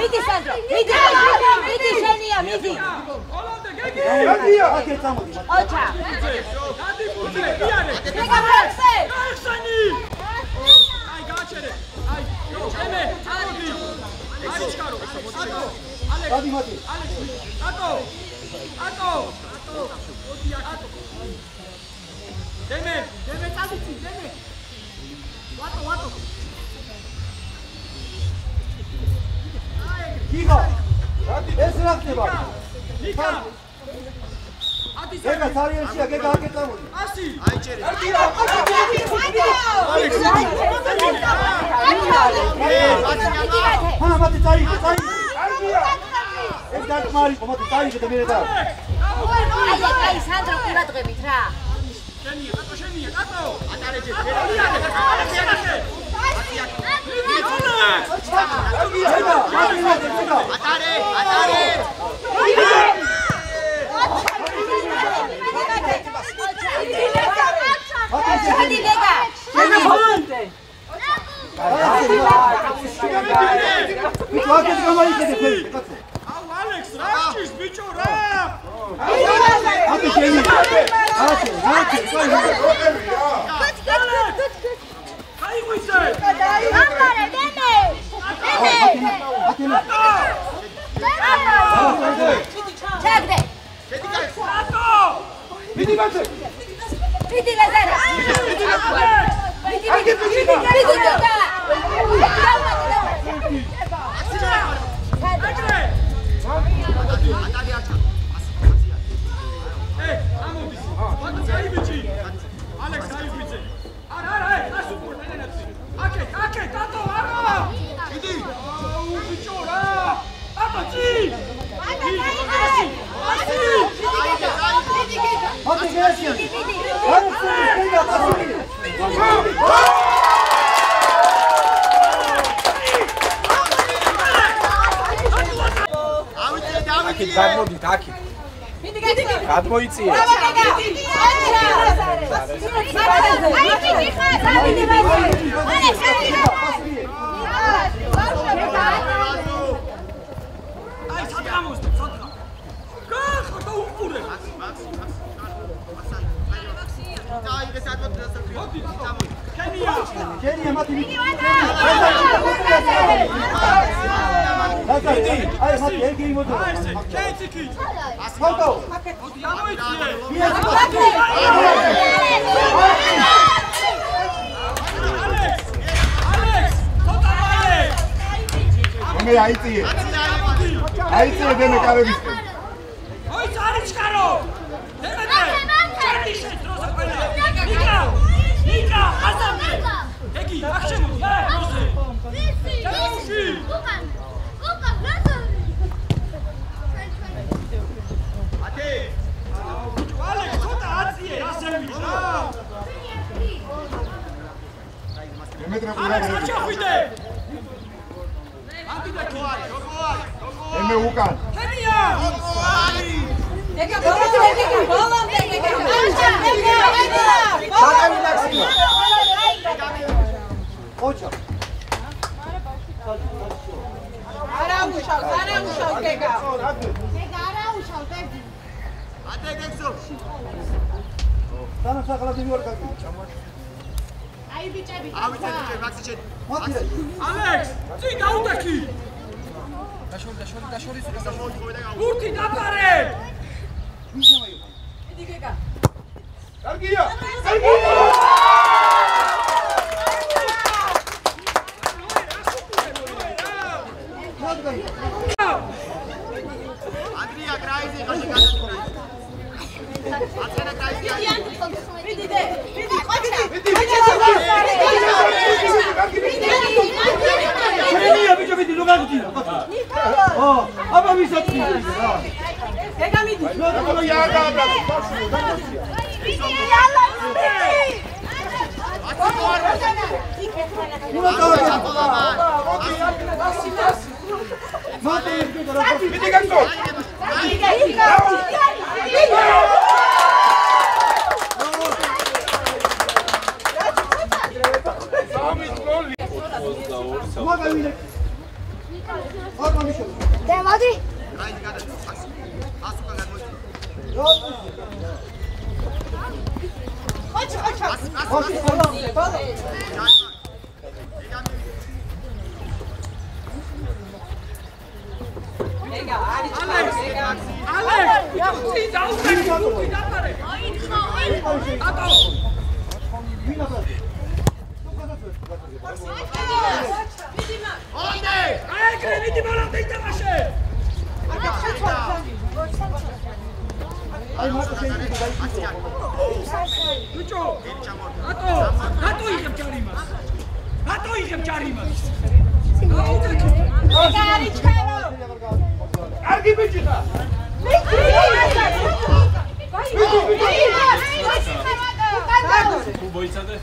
Vidi, Sandro, vidi, გეგია მიდი. გეგია. აკე წამოდი. ოჩა. გადი ბუჩე, იანე. გეგა ფექსე. ხსენი. აი გააჩერე. აი, ჩემე, წამოდი. აი ჩქარო. ატო. ალექ. გადი მათი. ალექ. ატო. ატო. ოდი ატო. დემე წადიცი, დემე. ვატო. გიგა. ეს რა ხდება? ნიკა. გეგა სარიელშია, გეგა აკე წამოდი. 100. აი ჭერე. ხანა მათი წაიგე. ეს დაკმარი მომათი წაიგე და მე და. აი სანდრო ყურადღებით რა. შენია, ატო. ატარეჯე. Alex, Rashis, bicho, rap! გადმოდით აქეთ. გადმოიწიეთ. აი სადამოს ცოტა. გახო და უყურე. აი ეს გენია მათი. აი მათი ეგ იმოდო. კეციკი. ფოტო. მოდი ამოიწიე. ალექს, ცოტა ალექს. მე აიწიე. აიწიე დემე კარების. ოი წარიჩქარო. დემეთე. ჩერდი შეძროზე ყველა. ნიკა, ასამე. ეგი, აქ შემოდი. როზე. ვისი? უკან, რაზო. ათე. ალექს, ცოტა აციე, ასები რა. დემეტრე ალექს, ყურადღებით. აჩახვიდე. აკიდაკი. ემე უკან. კენია. ეგა ბოლომდე ეგა. ოჩა. არაუშავ გეგა. არაუშავ ბები. ათე გექსო. დანა საკლა დიმორ კაკი. აი ბიჭები. ავიწე მაქსი შენ. ალექს, წი გაუდექი. დაშორი სულ ბურთი დაფარე. მიდი გეგა. კარგია. ანდრია კრაიზი ხაში გადაჭრა. აცენა კრაიზი. მიდი დე. მიდი ყოჩა. გენია ბიჭო მიდი ნუ გაგიძინა. აბა მისაწი. გეგა მიდი. რაიდი გადაჭრა. ასუკან გამოიწვია. ოჩ. ეგა არის ეგა. ალექს, ცი დაუხტი დაფარე. ატო. ონდე! აი, კრემიტი მოლავდა იტამაშე. აი მარტო შეიძლება დაიწყო. ბიჭო, ატო იღებ ჯარიმას. ატო იღებ ჯარიმას. დაუხტი. ეგა არის ჩქარო. კარგი ბიჭი ხარ. მოიცადე.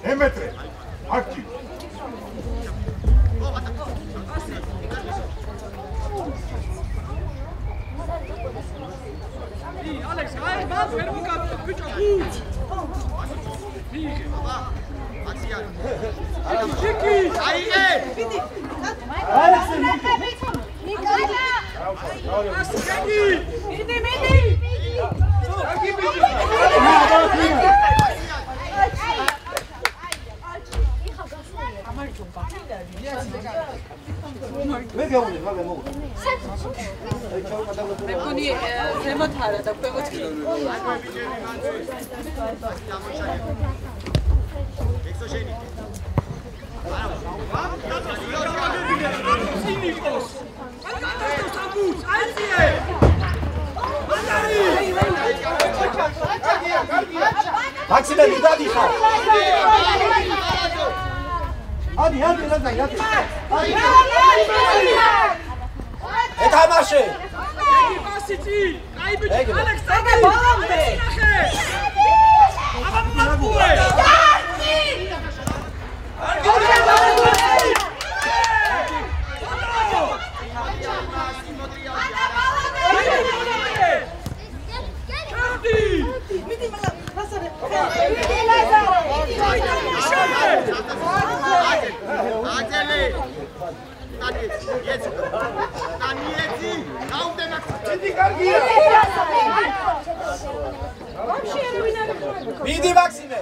Emetre, aktiv. Alex, hai, va, fermo capo, bicho, gut. Chiki, აიღე! Alex, Chiki. მე გეუბნები, მაგა მოგო. მე მგონი ზემოთ არა და ქვემოთ კი. ექსოჟენი. Sinikos. Alcanzas tabus, alzie. Mandari. მაქსიმე მიდადი ხარ. ადი, ლაზარი, ადი. ეთამაშე. Egi Vasiti, ai bici, Alexander. ბოლომდე. Აბა მაგუე. მიდი მაქსიმე.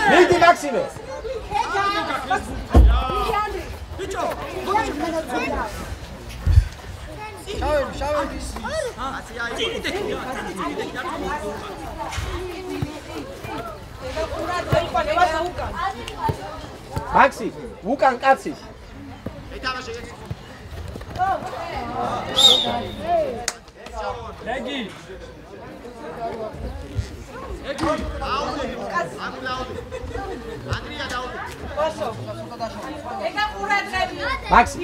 მიდი მაქსიმე. მაქსი, უკან კაცი. Egi. მაქსი,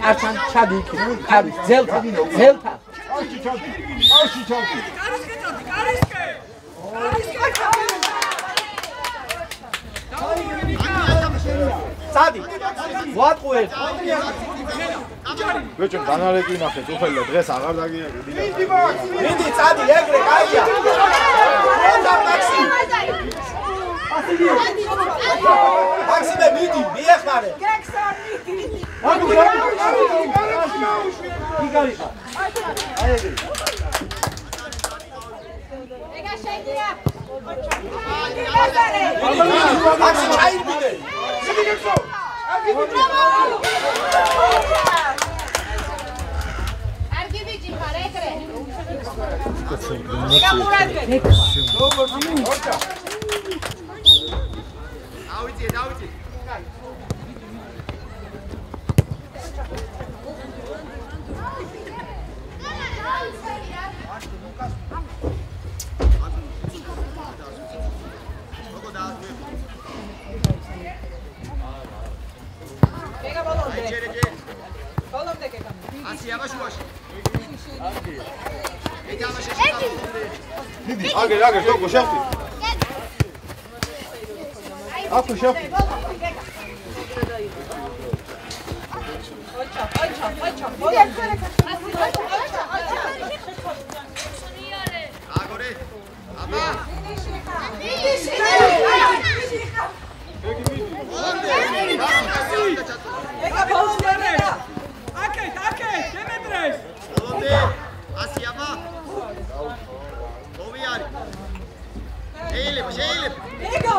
კაცთან ჩადი იქ. ხარი, ძელთა. Auში ჩავდი. სადი. ვატყუე. ბიჭო, განალეკი ნახეთ, უხელო დღეს აღარ დაგიაგები. მიდი, წადი, ეგრე, კაია. და მაქსი. მაქსიმე, მიდი, მიეხარე. იგარიხა. აი ეგრე. ეგა შეგია. მაქსი ჩაიბიდე. მიდი გეცო. კარგი ბიჭი ხარ ეგრე. ეგა მურადე. დავიძიე, დავიძიე. ეგა ბოლომდე. ბოლომდე ეგა. ასი აბაშუაში. ეგა აბაშუაში. აგერ, დოგო, შევხვი. აქ შევხვი. აგორე. აბა. ეგა ბოლომდე. აკეთ, გემედრეს. ბოლომდე. ასი აბა. ოვი არის. შეიძლება. ეგა.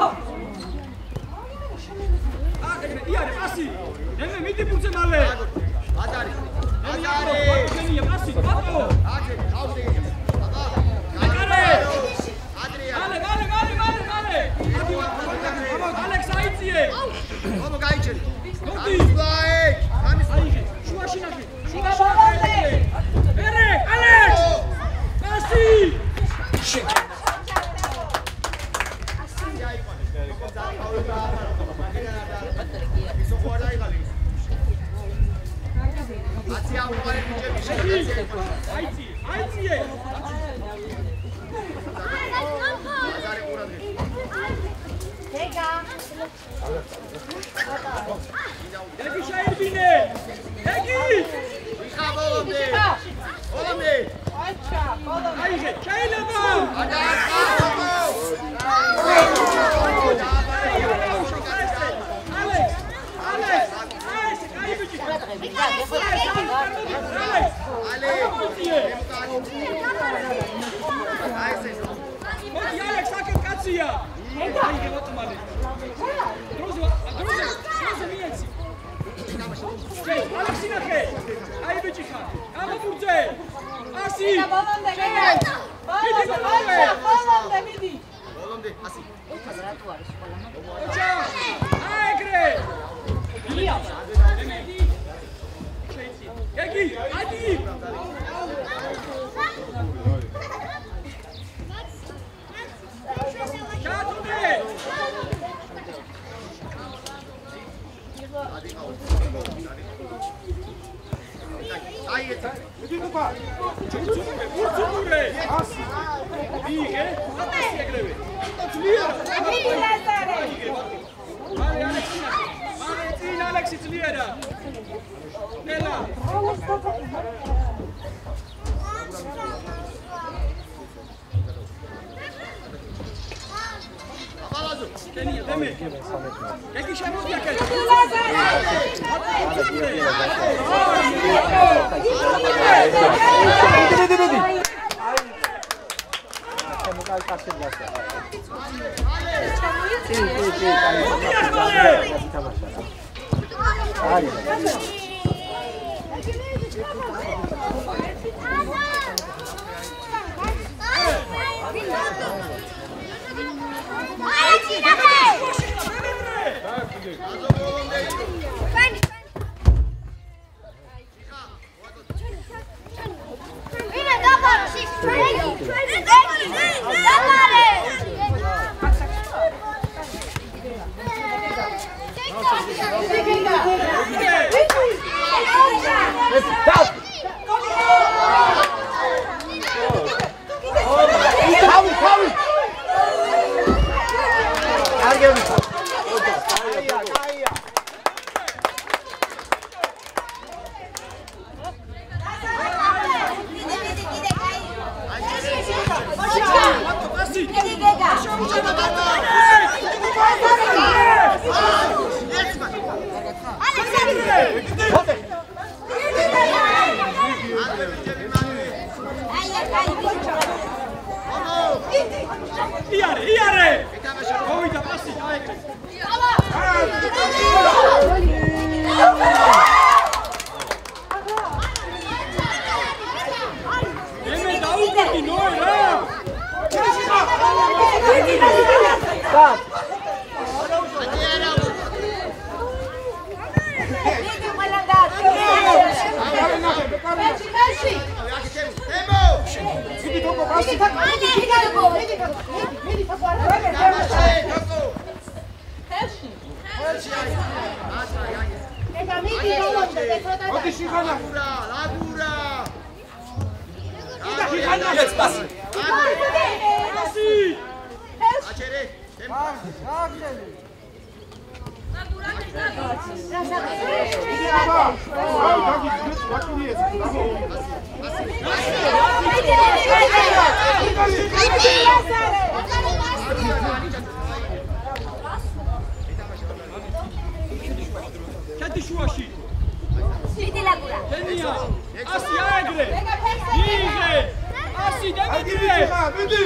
ეგრე, იარე, პასი. ემე მიდი ბუძე მალე. აზარი. გენია, პასი, ბატო. აკე, ხავდი. აბა. აკარე. ადრია. მალე. ალექს აიწიე. ომო გაიჭერი. გოდი. აი, ამის აიღე. შუაში ნახე. ეგა ბოლომდე. ერე, ალექს. პასი. აიწიე. ეგა. ეგი შეირბინე. ეგი. ვიხა ბოლომდე. აჩა, ბოლომდე. აიღე, შეიძლება. ალექს. აი ბიჭი. მოდი ალექს აკეთ კაცია. აიღე ბატონმალე. დროზე მიეცი. ალექსი ნახე. აი ბიჭი ხარ. გამოფუძე. ასი. ეგა ბოლომდე. ბოლომდე მიდი. ბოლომდე ასი. ოჩა. აეგრე. ეგი, ადი. ჩატუნე. აი ეცი. მიდიდობა. უცურე. ასი. ვიღე. ასი ეგრევე. ძლიერ. მალე ალექსი ნახე. მალე წინ ალექსი ძლიერა. ნელა. აბალაზო. კენია დემე. ეგი შემოდი აქ. Alex, მიდი თოკო პასი. მოდი შიხანა. ლაგურა. შიხანა. პასი. პასი. აჩერე. ჩათი შუაში. დიდი ლაგურა. დენია. ასი აეგრე. იღე. ასი დაგიგრე. მიდი.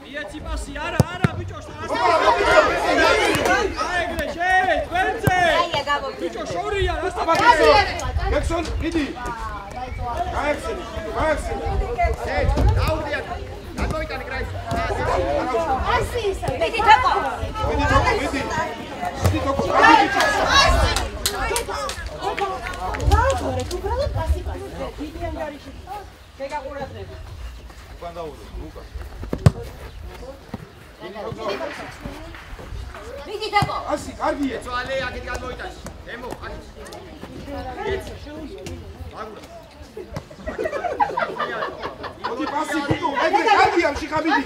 მიეცი პასი არა ბიჭო აეგრე შე თქვენზე ბიჭო შორია გექსონ მიდი გაექსენი დაუდია გადმოვიტანე კრაის მიდი თაკო მიდი თოკო მიდი თაკო ასი კარგია ძვალე აქეთ გადმოვიტანე ემო აქეთ ლაგურა მოდი პასი ბიტო ეგრე კარგია შიხა მიდი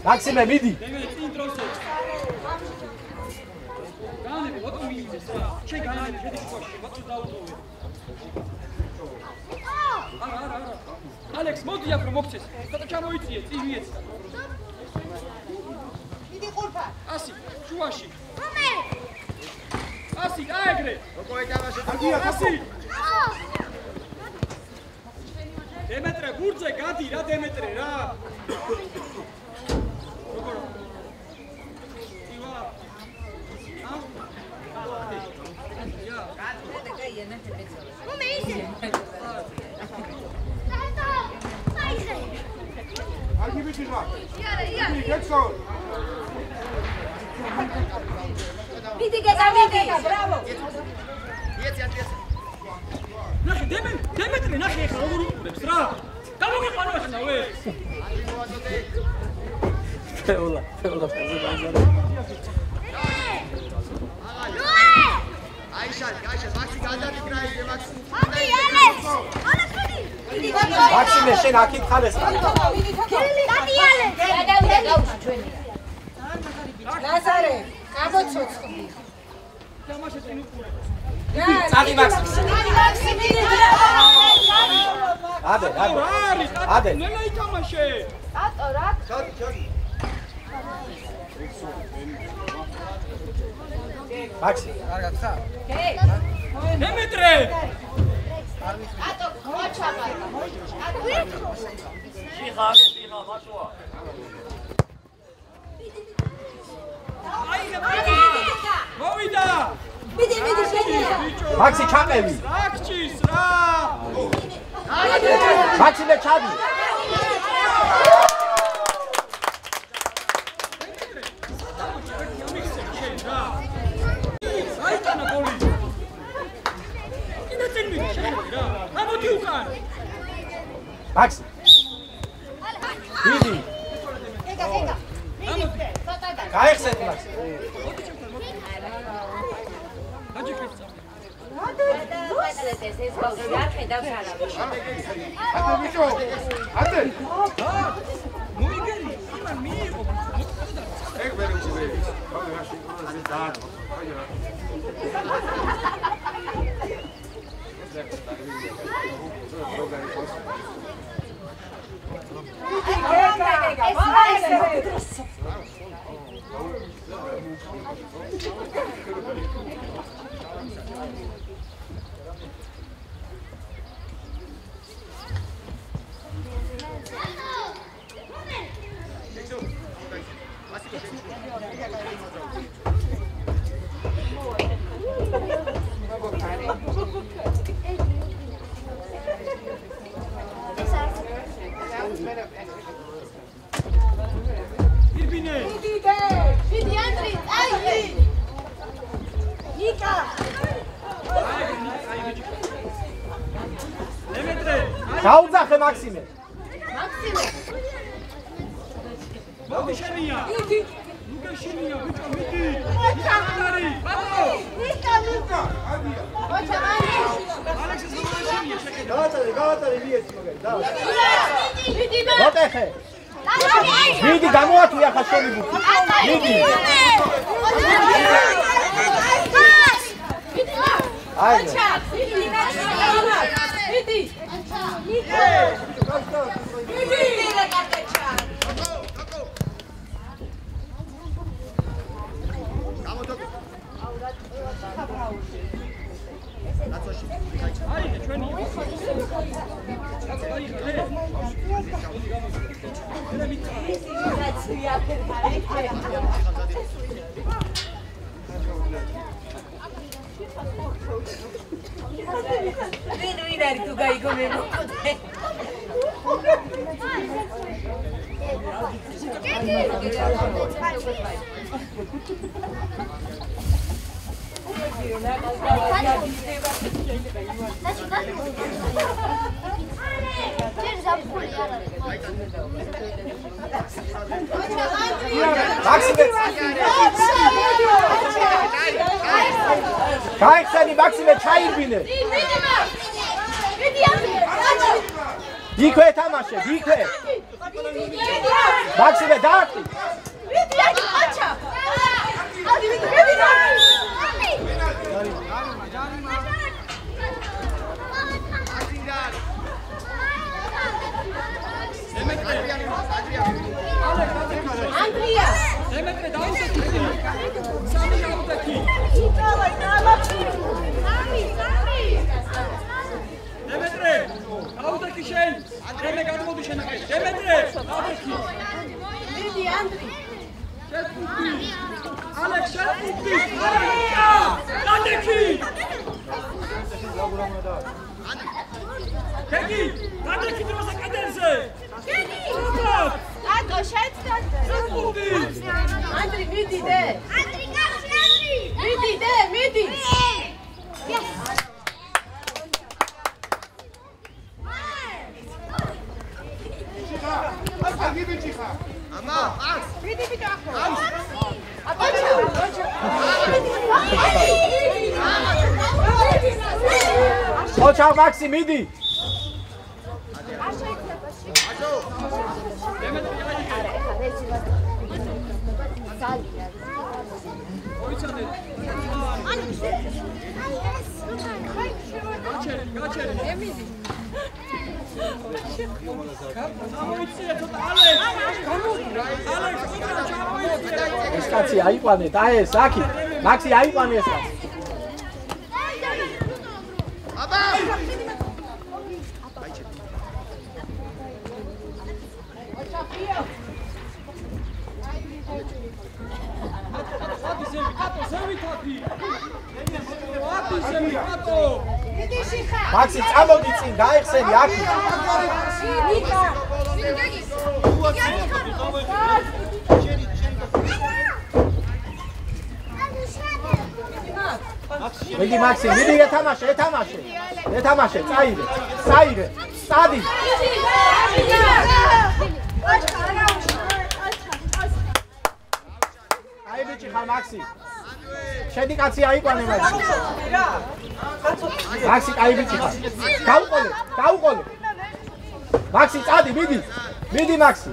მაქსიმე მიდი წინ დროზე განები მოდი მიიძეს რა შენ განები შედი შუაში მოდი დაუდოვე არა ალექს მოდი აქ რომ მოგცეს ცოტა ჩამოიწიე წინ მიეც მიდი ყურფა ასი შუაში ასი აეგრე როგორ ეთამაშე კარგია ასი დემეტრე ბურძე გადი რა დემეტრე რა ნახე დემეტრე ნახე ახლა როგორ უყურებს რა გამოგიყვანა ახლა ვე ფეულა ფაზე ბაზარი აიშა მაქსი გადადიკრაი მაქსი აკი ალექს მაქსიმე შენ აქ ითხარეს რა. დადიალე. გადავიდა გავუშვი ჩვენი. ლაზარე, გამოცოცხლი. წადი მაქსიმე. ადე. ადე. ნელა ითამაშე. ატო რა? მაქსი. დემეტრე. ატო მოჩაბა. შიხა, მაშოა. მოვიდა. მიდი შეიძლება. მაქსი ჩაყევი. აქჩის რა. მაქსიმე ჩადი. აიტანა გოლი. კიდე წინმი შეერა. ამოდი უკან. მაქსი. მიდი. მიდი. ცოტა. გაიხსენე მაქსი. ეს ბავშვი არ ხედავს არავის. ატე ბიჭო. ატე. მოიგერი, იმან მიიღო. ეგ ვერ უძველი. ხავი რაში პროზი დააწყო. გაუძახე მაქსიმე. მოდი შენია. ლუკა შენია, ბიჭო, მიდი. ჩახტარი. ბატონო. ნიკა. ალექსის შენია შეკედა. გავატარე მიეცი მაგარი. და. მიდი. მოტეხე. მიდი გამოათვი ახლა შენი ბუთი. მიდი. აი. მიდი. აიდე ჩვენი. ვინ არის თუ გაიგონე მოკვდე. გაიხსენი მაქსიმე ჩაიბინე. იქვე თამაშე, იქვე. მაქსიმე დაარტყი. ანდრია. დემეტრე დაუსაკი. სამი გაუტაკი. დემეტრე, გაუტაკი შენ. დემე გადმოდი შენაკე. დემეტრე, გაუტაკი. მიდი ანდრი. შეთქი. ალექს შეთქი. ალექა. გადაკი. კეგი, გადაკი დროზე კედელზე. კეგი. ატო შეცდეთ. ანდრი მიდი დე. ანდრი გახსი ანდრი. მიდი დე, მიდი. ამა, ას. მიდი ბიჭო ახლა. ოჩა მაქსი მიდი. ეს კაცი აიყვანეთ, აი ეს, აქი. მაქსი აიყვანე ეს კაცი. აბა! მაქსი წამოდი წინ, გაიხსენი აქ. მიდი მაქსი, მიდი ეთამაშე, წაირე, სტადი. აი ბიჭი ხარ მაქსი. შედი კაცი აიყვანე მაქსი. მაქსი კაი ბიჭი ხარ. გაუყოლე. მაქსი წადი, მიდი მაქსი.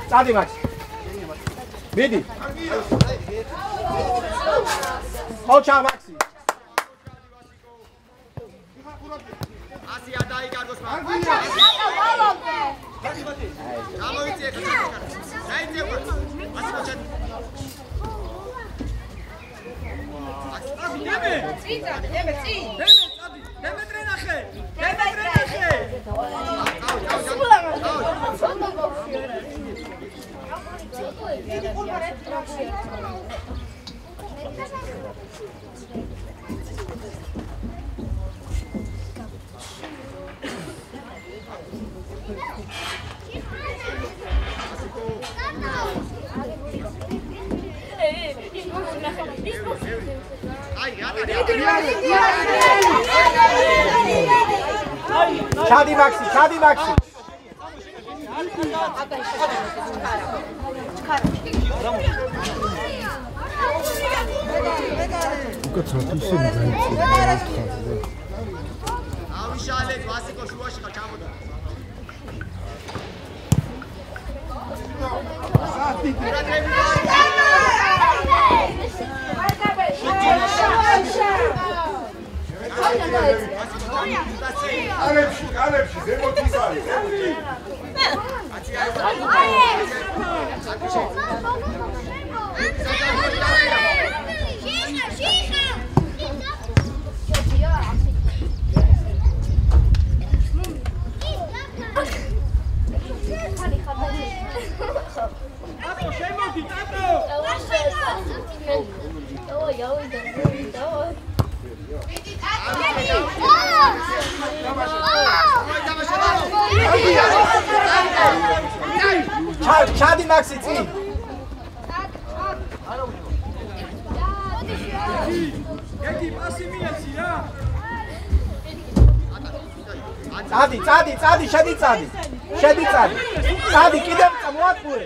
წადი მაქსი. მიდი. ოჩა მაქსი. ასია დაიკარგოს მაგ. გამოიწიე ხა. დაიწიე. ასე მოჩად. დემეტრე ნახე. ჩადი მაქსი. ავიშალეთ ვასიკო შუაში ხარ ჩამოდა. კანებში ზემოთ ის არის. ჩადი მაქსი წინ. გეგი პასი მიეცი რა. წადი, შედი წადი. წადი, კიდევ მოატყუე.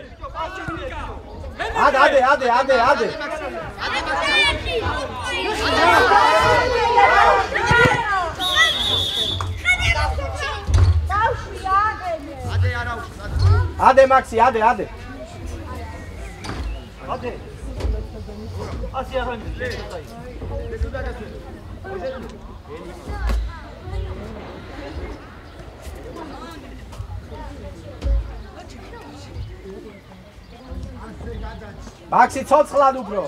ადე. ადე მაქსი, ადე. ასე აღარ მაქსი ცოცხლად უფრო.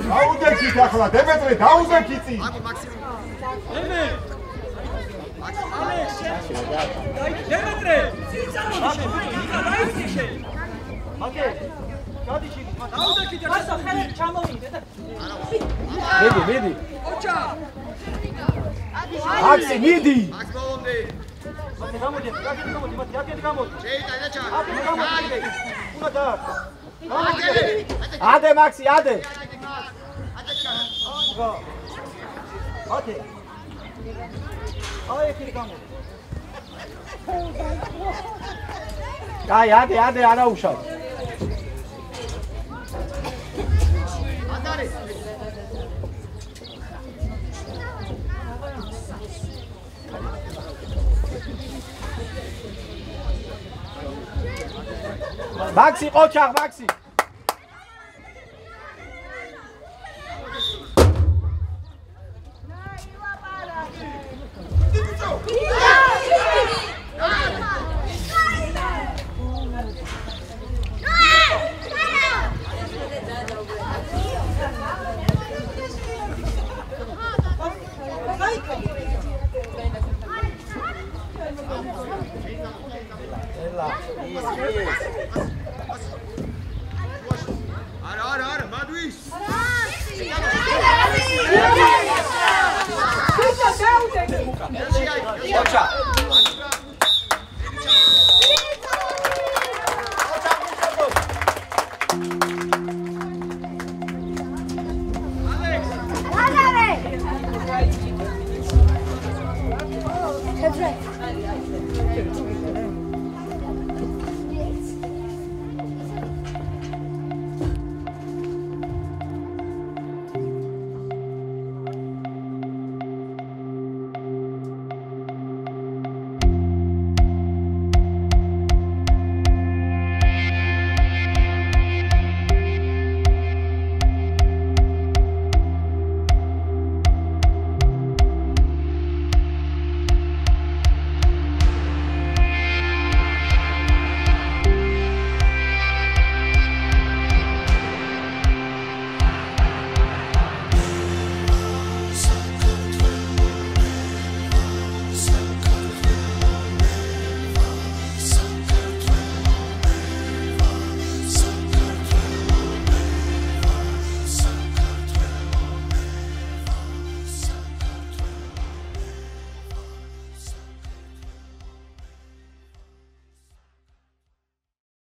დაუდექით ახლა, დემეტრე, დაუდექით წინ. აკუ მაქსიმუმ. დემეტრე, წინ წამოდი. აკე, გადი შიგ. დაუდექით მასა ხელით ჩამოვიდე და მიდი. ოჩა. მაქსი, მიდი. მაქს მოვონდი. მასე გამოდი, აკეთ გამოდი. შეიტანა ჩა. უნდა და. ადე მაქსი, ადე. აკე. აი ეკი გამოდი. კაი, ადე არა უშავ. ატარე. მაქსი ყოჩაღ, მაქსი. Ela.